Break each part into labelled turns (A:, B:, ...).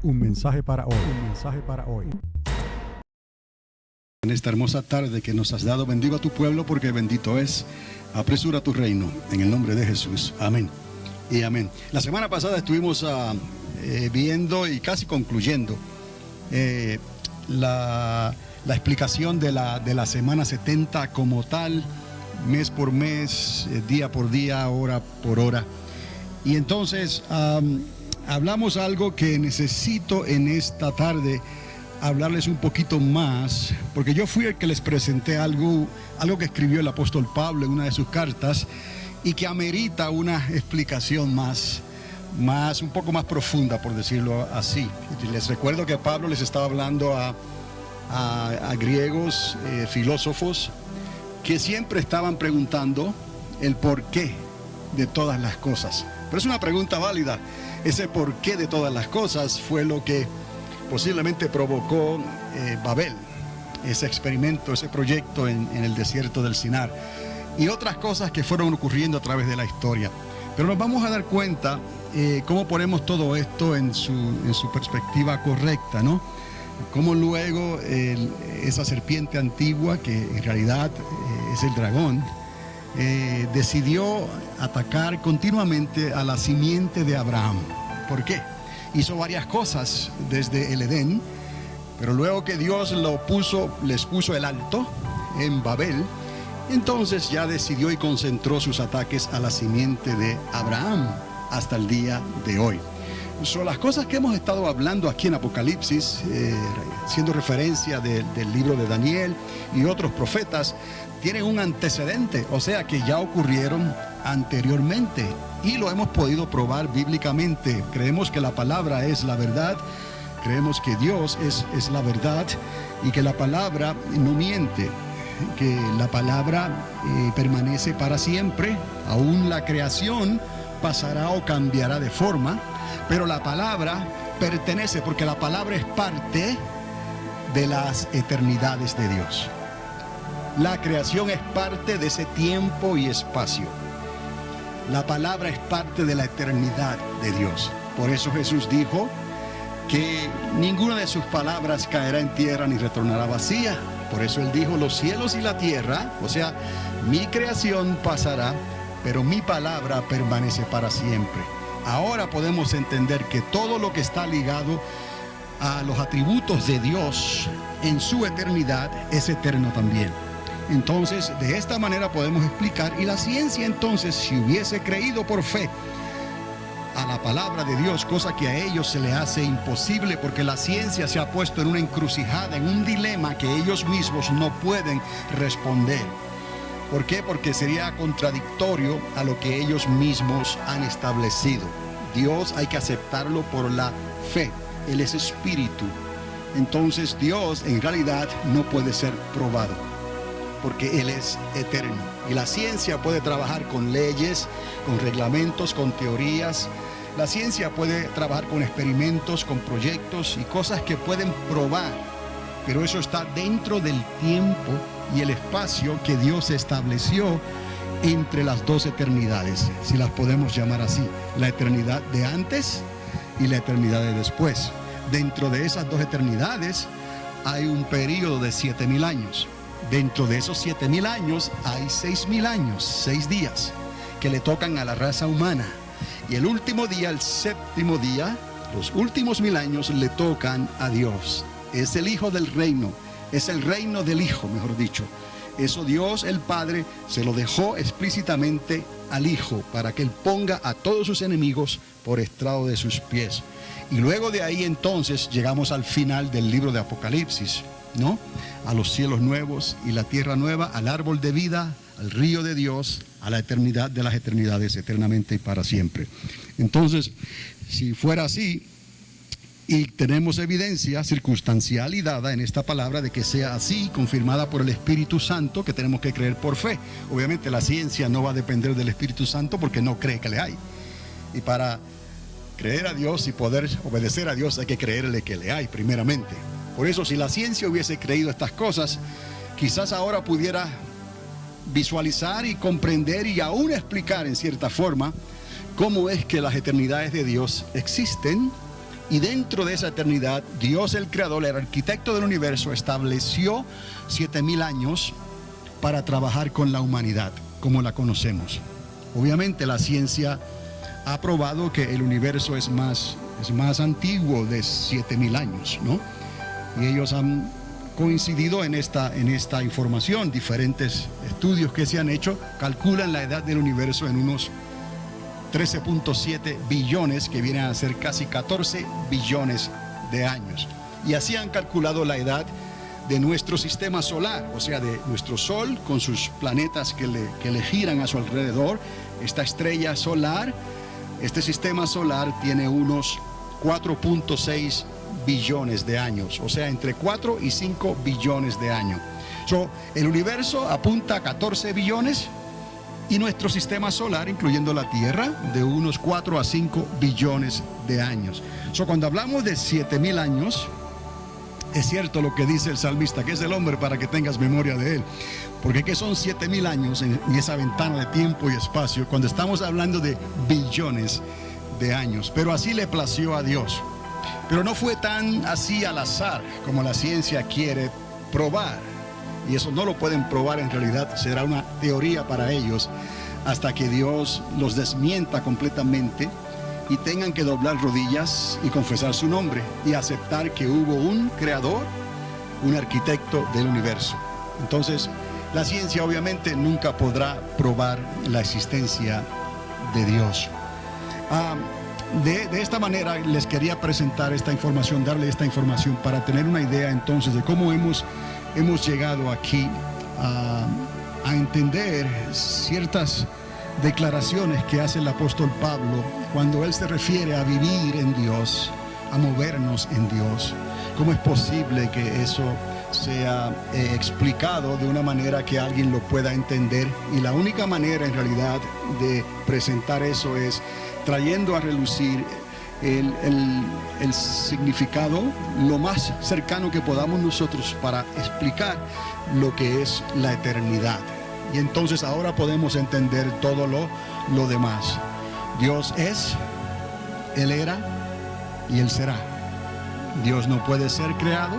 A: Un mensaje para hoy. Un mensaje para hoy.
B: En esta hermosa tarde que nos has dado, bendigo a tu pueblo porque bendito es. Apresura tu reino en el nombre de Jesús. Amén y amén. La semana pasada estuvimos viendo y casi concluyendo la explicación de la semana 70 como tal, mes por mes, día por día, hora por hora. Y entonces hablamos algo que necesito en esta tarde hablarles un poquito más, porque yo fui el que les presenté algo que escribió el apóstol Pablo en una de sus cartas y que amerita una explicación un poco más profunda, por decirlo así. Les recuerdo que Pablo les estaba hablando a griegos, filósofos, que siempre estaban preguntando el porqué de todas las cosas. Pero es una pregunta válida. Ese porqué de todas las cosas fue lo que posiblemente provocó Babel, ese experimento, ese proyecto en el desierto del Sinar, y otras cosas que fueron ocurriendo a través de la historia. Pero nos vamos a dar cuenta cómo ponemos todo esto en su perspectiva correcta, ¿no? Cómo luego esa serpiente antigua, que en realidad es el dragón, decidió atacar continuamente a la simiente de Abraham. ¿Por qué? Hizo varias cosas desde el Edén, pero luego que Dios les puso el alto en Babel, entonces ya decidió y concentró sus ataques a la simiente de Abraham hasta el día de hoy. Son las cosas que hemos estado hablando aquí en Apocalipsis, haciendo referencia del libro de Daniel y otros profetas, tienen un antecedente, o sea que ya ocurrieron anteriormente y lo hemos podido probar bíblicamente. Creemos que la palabra es la verdad, creemos que Dios es la verdad y que la palabra no miente, que la palabra permanece para siempre. Aún la creación pasará o cambiará de forma, pero la palabra pertenece, porque la palabra es parte de las eternidades de Dios. La creación es parte de ese tiempo y espacio. La palabra es parte de la eternidad de Dios. Por eso Jesús dijo que ninguna de sus palabras caerá en tierra ni retornará vacía. Por eso Él dijo: los cielos y la tierra, o sea, mi creación pasará, pero mi palabra permanece para siempre. Ahora podemos entender que todo lo que está ligado a los atributos de Dios en su eternidad es eterno también. Entonces, de esta manera podemos explicar, y la ciencia entonces, si hubiese creído por fe a la palabra de Dios, cosa que a ellos se le hace imposible, porque la ciencia se ha puesto en una encrucijada, en un dilema que ellos mismos no pueden responder. ¿Por qué? Porque sería contradictorio a lo que ellos mismos han establecido. Dios hay que aceptarlo por la fe. Él es espíritu. Entonces Dios en realidad no puede ser probado, porque Él es eterno. Y la ciencia puede trabajar con leyes, con reglamentos, con teorías. La ciencia puede trabajar con experimentos, con proyectos y cosas que pueden probar, pero eso está dentro del tiempo y el espacio que Dios estableció entre las dos eternidades, si las podemos llamar así, la eternidad de antes y la eternidad de después. Dentro de esas dos eternidades hay un periodo de 7,000 años. Dentro de esos 7,000 años hay 6,000 años, 6 días, que le tocan a la raza humana. Y el último día, el séptimo día, los últimos 1,000 años le tocan a Dios. Es el Hijo del reino, es el reino del Hijo, mejor dicho. Eso Dios el Padre se lo dejó explícitamente al Hijo, para que Él ponga a todos sus enemigos por estrado de sus pies. Y luego de ahí entonces llegamos al final del libro de Apocalipsis, ¿no? A los cielos nuevos y la tierra nueva, al árbol de vida, al río de Dios, a la eternidad de las eternidades, eternamente y para siempre. Entonces, si fuera así, y tenemos evidencia circunstancial y dada en esta palabra de que sea así, confirmada por el Espíritu Santo, que tenemos que creer por fe. Obviamente la ciencia no va a depender del Espíritu Santo porque no cree que le hay. Y para creer a Dios y poder obedecer a Dios hay que creerle que le hay primeramente. Por eso, si la ciencia hubiese creído estas cosas, quizás ahora pudiera visualizar y comprender y aún explicar en cierta forma cómo es que las eternidades de Dios existen Y dentro de esa eternidad, Dios el Creador, el arquitecto del universo, estableció 7,000 años para trabajar con la humanidad, como la conocemos. Obviamente la ciencia ha probado que el universo es más antiguo de 7,000 años, ¿no? Y ellos han coincidido en esta información. Diferentes estudios que se han hecho calculan la edad del universo en unos 13.7 billones, que vienen a ser casi 14 billones de años. Y así han calculado la edad de nuestro sistema solar, o sea, de nuestro Sol con sus planetas que le giran a su alrededor. Esta estrella solar, este sistema solar tiene unos 4.6 billones de años, o sea, entre 4 y 5 billones de años. El universo apunta a 14 billones y nuestro sistema solar, incluyendo la Tierra, de unos 4 a 5 billones de años. Cuando hablamos de 7,000 años, es cierto lo que dice el salmista, que es el hombre para que tengas memoria de él. Porque ¿qué son 7,000 años en esa ventana de tiempo y espacio cuando estamos hablando de billones de años? Pero así le plació a Dios. Pero no fue tan así al azar como la ciencia quiere probar. Y eso no lo pueden probar, en realidad será una teoría para ellos hasta que Dios los desmienta completamente y tengan que doblar rodillas y confesar su nombre y aceptar que hubo un creador, un arquitecto del universo. Entonces, la ciencia obviamente nunca podrá probar la existencia de Dios. De esta manera les quería presentar esta información, darle esta información para tener una idea entonces de cómo hemos llegado aquí a entender ciertas declaraciones que hace el apóstol Pablo cuando él se refiere a vivir en Dios, a movernos en Dios. ¿Cómo es posible que eso sea explicado de una manera que alguien lo pueda entender? Y la única manera en realidad de presentar eso es trayendo a relucir el significado lo más cercano que podamos nosotros para explicar lo que es la eternidad. Y entonces ahora podemos entender todo lo demás. Dios es, Él era y Él será. Dios no puede ser creado,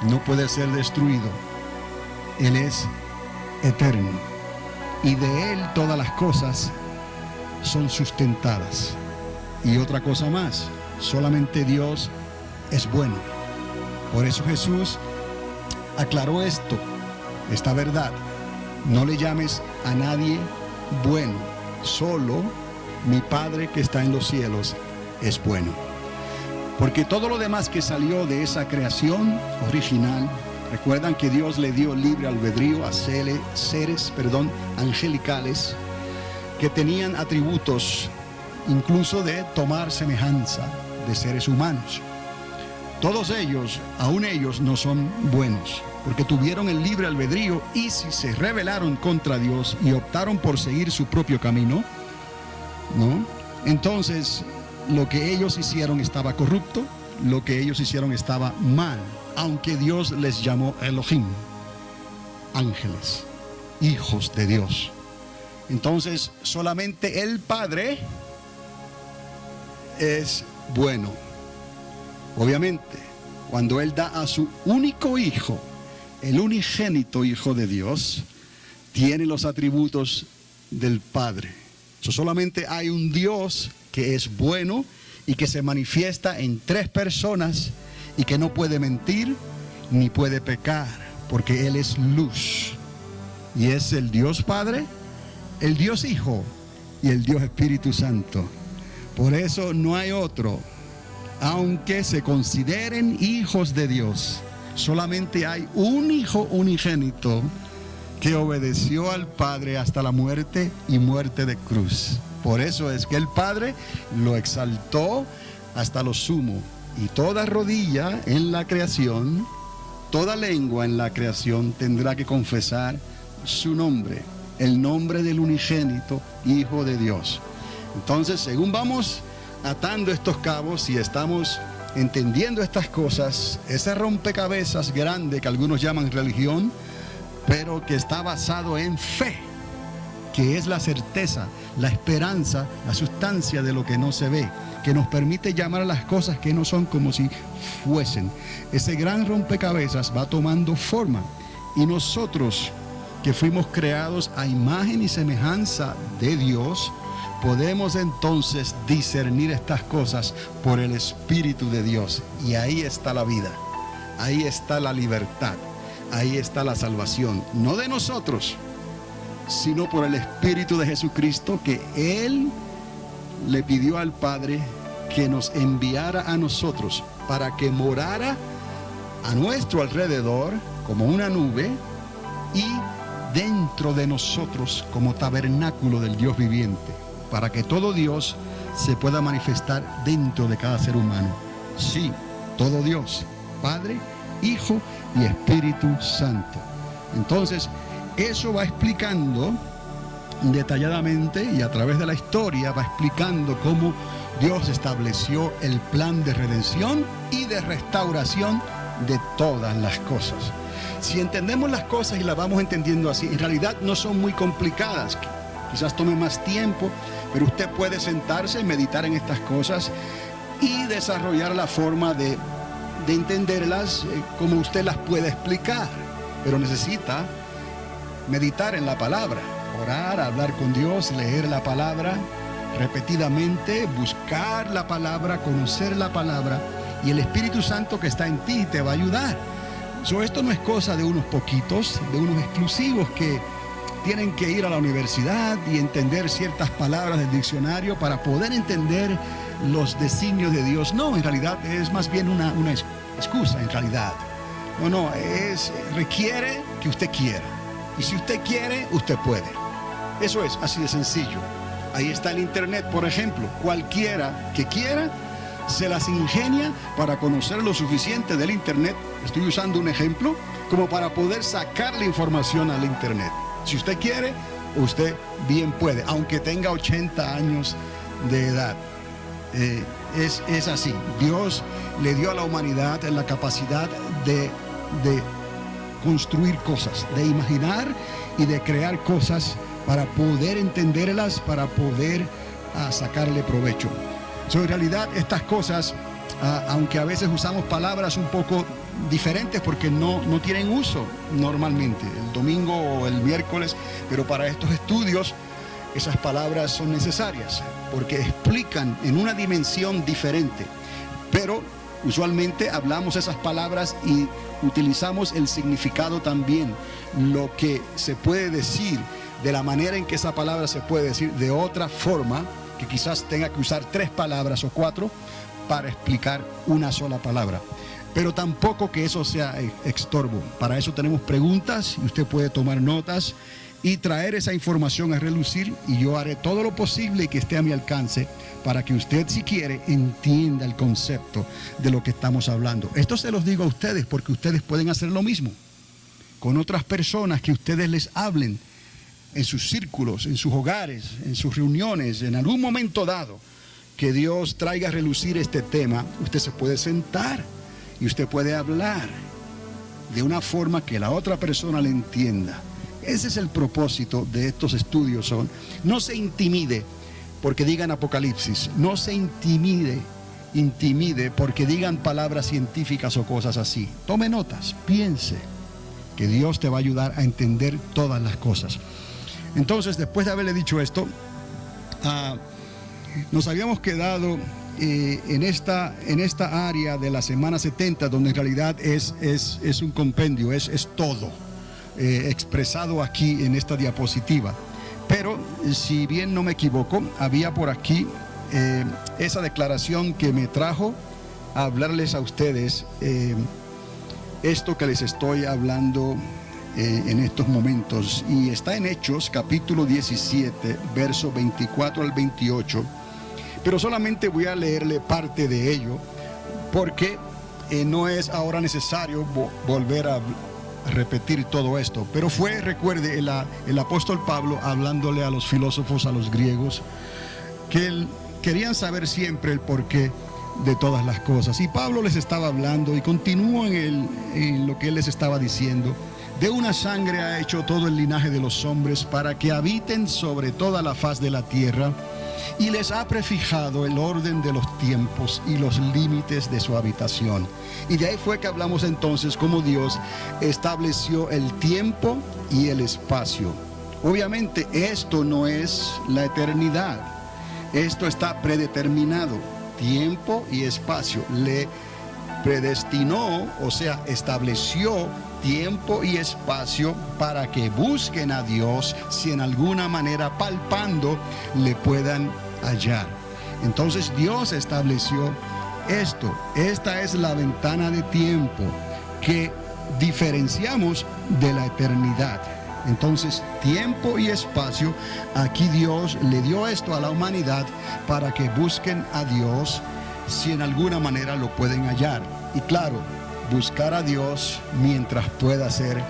B: no puede ser destruido. Él es eterno. Y de Él todas las cosas son sustentadas. Y otra cosa más, solamente Dios es bueno. Por eso Jesús aclaró esta verdad. No le llames a nadie bueno, solo mi Padre que está en los cielos es bueno. Porque todo lo demás que salió de esa creación original, recuerdan que Dios le dio libre albedrío a seres angelicales que tenían atributos incluso de tomar semejanza de seres humanos. Todos ellos, aún ellos, no son buenos, porque tuvieron el libre albedrío y si se rebelaron contra Dios y optaron por seguir su propio camino, ¿no? Entonces, lo que ellos hicieron estaba corrupto, lo que ellos hicieron estaba mal, aunque Dios les llamó Elohim, ángeles, hijos de Dios. Entonces, solamente el Padre es bueno. Obviamente, cuando Él da a su único hijo, el unigénito Hijo de Dios, tiene los atributos del Padre. Solamente hay un Dios que es bueno y que se manifiesta en 3 personas y que no puede mentir ni puede pecar, porque Él es luz. Y es el Dios Padre, el Dios Hijo y el Dios Espíritu Santo. Por eso no hay otro. Aunque se consideren hijos de Dios, solamente hay un Hijo unigénito que obedeció al Padre hasta la muerte y muerte de cruz. Por eso es que el Padre lo exaltó hasta lo sumo. Y toda rodilla en la creación, toda lengua en la creación tendrá que confesar su nombre, el nombre del unigénito Hijo de Dios. Entonces, según vamos atando estos cabos y estamos entendiendo estas cosas, ese rompecabezas grande que algunos llaman religión, pero que está basado en fe, que es la certeza, la esperanza, la sustancia de lo que no se ve, que nos permite llamar a las cosas que no son como si fuesen. Ese gran rompecabezas va tomando forma, y nosotros, que fuimos creados a imagen y semejanza de Dios, podemos entonces discernir estas cosas por el Espíritu de Dios. Y ahí está la vida, ahí está la libertad, ahí está la salvación, no de nosotros, sino por el Espíritu de Jesucristo, que Él le pidió al Padre que nos enviara a nosotros para que morara a nuestro alrededor como una nube y dentro de nosotros como tabernáculo del Dios viviente, para que todo Dios se pueda manifestar dentro de cada ser humano. Sí, todo Dios, Padre, Hijo y Espíritu Santo. Entonces, eso va explicando detalladamente, y a través de la historia va explicando cómo Dios estableció el plan de redención y de restauración de todas las cosas. Si entendemos las cosas y las vamos entendiendo así, en realidad no son muy complicadas. Quizás tome más tiempo, pero usted puede sentarse y meditar en estas cosas y desarrollar la forma de entenderlas como usted las puede explicar. Pero necesita meditar en la palabra, orar, hablar con Dios, leer la palabra repetidamente, buscar la palabra, conocer la palabra, y el Espíritu Santo que está en ti te va a ayudar. Esto no es cosa de unos poquitos, de unos exclusivos que tienen que ir a la universidad y entender ciertas palabras del diccionario para poder entender los designios de Dios. No, en realidad es más bien una excusa, en realidad. Requiere que usted quiera. Y si usted quiere, usted puede. Eso es así de sencillo. Ahí está el internet, por ejemplo. Cualquiera que quiera se las ingenia para conocer lo suficiente del internet. Estoy usando un ejemplo como para poder sacar la información al internet. Si usted quiere, usted bien puede, aunque tenga 80 años de edad. Es así. Dios le dio a la humanidad la capacidad de construir cosas, de imaginar y de crear cosas para poder entenderlas, para poder sacarle provecho. En realidad estas cosas, aunque a veces usamos palabras un poco diferentes porque no tienen uso normalmente, el domingo o el miércoles, pero para estos estudios esas palabras son necesarias porque explican en una dimensión diferente, pero usualmente hablamos esas palabras y utilizamos el significado también, lo que se puede decir, de la manera en que esa palabra se puede decir de otra forma, que quizás tenga que usar 3 palabras o 4 para explicar una sola palabra. Pero tampoco que eso sea estorbo. Para eso tenemos preguntas y usted puede tomar notas y traer esa información a relucir, y yo haré todo lo posible que esté a mi alcance para que usted, si quiere, entienda el concepto de lo que estamos hablando. Esto se los digo a ustedes porque ustedes pueden hacer lo mismo con otras personas que ustedes les hablen en sus círculos, en sus hogares, en sus reuniones, en algún momento dado que Dios traiga a relucir este tema. Usted se puede sentar y usted puede hablar de una forma que la otra persona le entienda. Ese es el propósito de estos estudios. No se intimide porque digan Apocalipsis, no se intimide porque digan palabras científicas o cosas así. Tome notas, piense que Dios te va a ayudar a entender todas las cosas. Entonces, después de haberle dicho esto, nos habíamos quedado en esta área de la semana 70, donde en realidad es un compendio, es todo expresado aquí en esta diapositiva. Pero si bien no me equivoco, había por aquí esa declaración que me trajo a hablarles a ustedes esto que les estoy hablando en estos momentos, y está en Hechos capítulo 17 verso 24 al 28, pero solamente voy a leerle parte de ello porque no es ahora necesario volver a repetir todo esto, pero recuerde, el apóstol Pablo hablándole a los filósofos, a los griegos, que querían saber siempre el porqué de todas las cosas, y Pablo les estaba hablando y continuó en lo que él les estaba diciendo de una sangre ha hecho todo el linaje de los hombres para que habiten sobre toda la faz de la tierra, y les ha prefijado el orden de los tiempos y los límites de su habitación. Y de ahí fue que hablamos entonces cómo Dios estableció el tiempo y el espacio. Obviamente esto no es la eternidad, esto está predeterminado, tiempo y espacio. Le predestinó, o sea, estableció tiempo y espacio para que busquen a Dios, si en alguna manera palpando le puedan hallar. Entonces Dios estableció esto. Esta es la ventana de tiempo que diferenciamos de la eternidad. Entonces, tiempo y espacio, aquí Dios le dio esto a la humanidad para que busquen a Dios, si en alguna manera lo pueden hallar. Y claro, buscar a Dios mientras pueda ser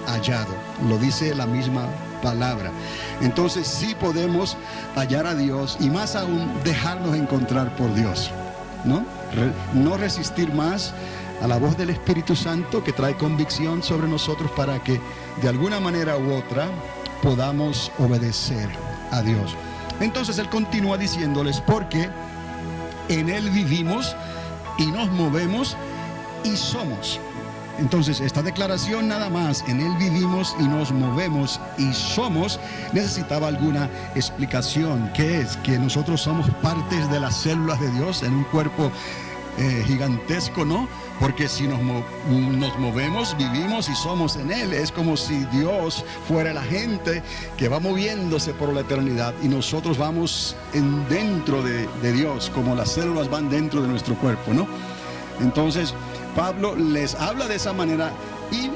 B: hallado. Lo dice la misma palabra. Entonces sí podemos hallar a Dios, y más aún dejarnos encontrar por Dios, ¿no? No resistir más a la voz del Espíritu Santo que trae convicción sobre nosotros para que de alguna manera u otra podamos obedecer a Dios. Entonces Él continúa diciéndoles: porque en Él vivimos y nos movemos y somos. Entonces esta declaración nada más, en Él vivimos y nos movemos y somos, necesitaba alguna explicación. ¿Qué es? Que nosotros somos partes de las células de Dios en un cuerpo gigantesco, ¿no? Porque si nos movemos, vivimos y somos en Él, es como si Dios fuera el agente que va moviéndose por la eternidad y nosotros vamos dentro de Dios, como las células van dentro de nuestro cuerpo, ¿no? Entonces Pablo les habla de esa manera, y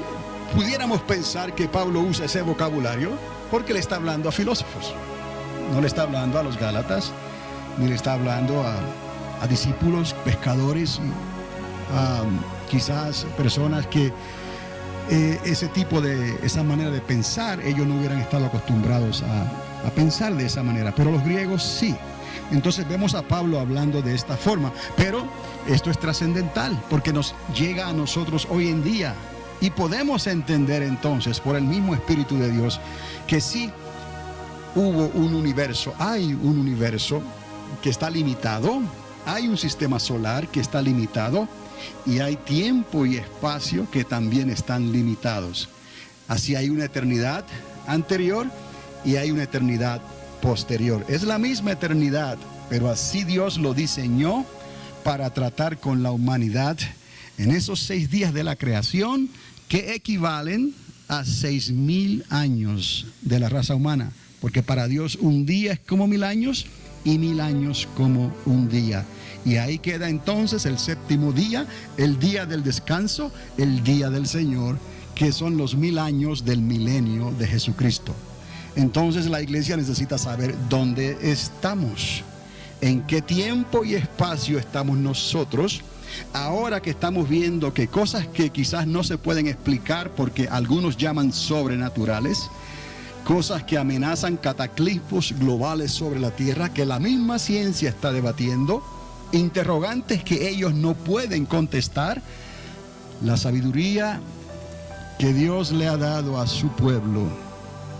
B: pudiéramos pensar que Pablo usa ese vocabulario porque le está hablando a filósofos, no le está hablando a los Gálatas, ni le está hablando a discípulos, pescadores, quizás personas que esa manera de pensar, ellos no hubieran estado acostumbrados a pensar de esa manera, pero los griegos sí. Entonces vemos a Pablo hablando de esta forma, pero esto es trascendental porque nos llega a nosotros hoy en día, y podemos entender entonces por el mismo Espíritu de Dios que sí hubo un universo, hay un universo que está limitado, hay un sistema solar que está limitado, y hay tiempo y espacio que también están limitados. Así hay una eternidad anterior y hay una eternidad posterior. Es la misma eternidad, pero así Dios lo diseñó para tratar con la humanidad en esos 6 días de la creación, que equivalen a 6,000 años de la raza humana, porque para Dios un día es como 1000 años y 1000 años como un día. Y ahí queda entonces el 7º día, el día del descanso, el día del Señor, que son los 1000 años del milenio de Jesucristo. Entonces la iglesia necesita saber dónde estamos, en qué tiempo y espacio estamos nosotros, ahora que estamos viendo que cosas que quizás no se pueden explicar porque algunos llaman sobrenaturales, cosas que amenazan cataclismos globales sobre la tierra, que la misma ciencia está debatiendo, interrogantes que ellos no pueden contestar. La sabiduría que Dios le ha dado a su pueblo,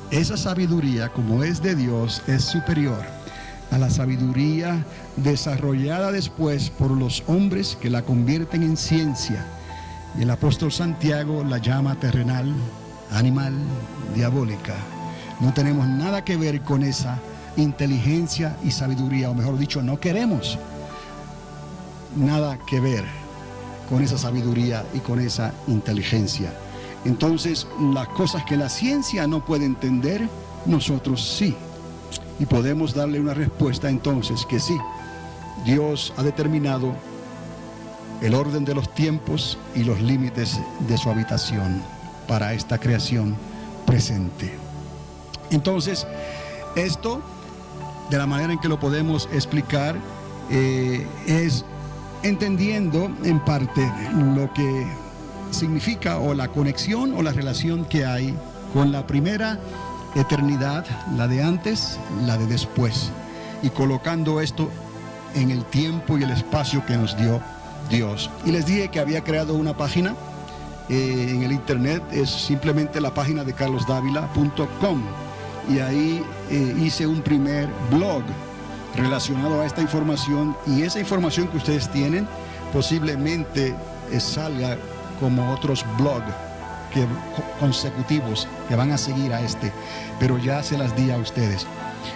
B: esa sabiduría, como es de Dios, es superior a la sabiduría desarrollada después por los hombres que la convierten en ciencia. Y el apóstol Santiago la llama terrenal, animal, diabólica. No tenemos nada que ver con esa inteligencia y sabiduría, o mejor dicho, no queremos nada que ver con esa sabiduría y con esa inteligencia. Entonces, las cosas que la ciencia no puede entender, nosotros sí. Y podemos darle una respuesta entonces que sí, Dios ha determinado el orden de los tiempos y los límites de su habitación para esta creación presente. Entonces, esto, de la manera en que lo podemos explicar, es entendiendo en parte lo que significa, o la conexión o la relación que hay con la primera eternidad, la de antes, la de después, y colocando esto en el tiempo y el espacio que nos dio Dios. Y les dije que había creado una página en el internet, es simplemente la página de carlosdavila.com, y ahí hice un primer blog relacionado a esta información, y esa información que ustedes tienen posiblemente salga como otros blogs consecutivos que van a seguir a este, pero ya se las di a ustedes.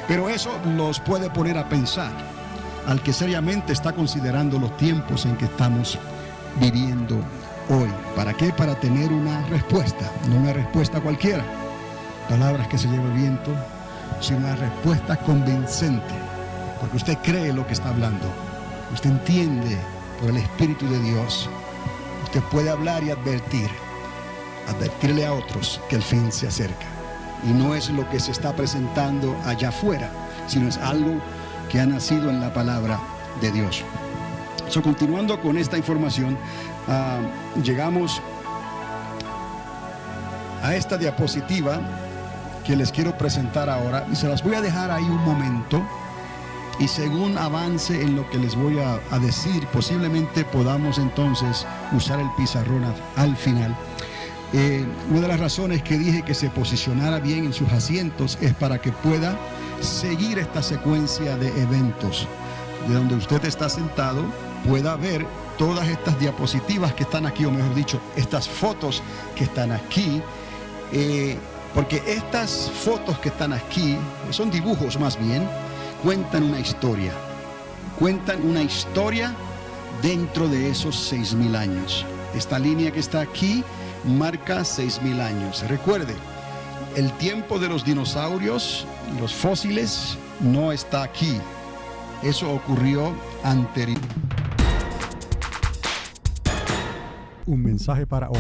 B: Pero eso los puede poner a pensar al que seriamente está considerando los tiempos en que estamos viviendo hoy. ¿Para qué? Para tener una respuesta, no una respuesta cualquiera, palabras que se lleva el viento, sino una respuesta convincente, porque usted cree lo que está hablando, usted entiende por el Espíritu de Dios, usted puede hablar y advertirle a otros que el fin se acerca. Y no es lo que se está presentando allá afuera, sino es algo que ha nacido en la palabra de Dios. Continuando con esta información, llegamos a esta diapositiva que les quiero presentar ahora, y se las voy a dejar ahí un momento, y según avance en lo que les voy a decir, posiblemente podamos entonces usar el pizarrón al final. Una de las razones que dije que se posicionara bien en sus asientos es para que pueda seguir esta secuencia de eventos. De donde usted está sentado, pueda ver todas estas diapositivas que están aquí, o mejor dicho, estas fotos que están aquí, porque estas fotos que están aquí, son dibujos más bien, cuentan una historia dentro de esos 6,000 años. Esta línea que está aquí marca 6,000 años. Recuerde, el tiempo de los dinosaurios, los fósiles, no está aquí. Eso ocurrió anterior.
A: Un mensaje para hoy.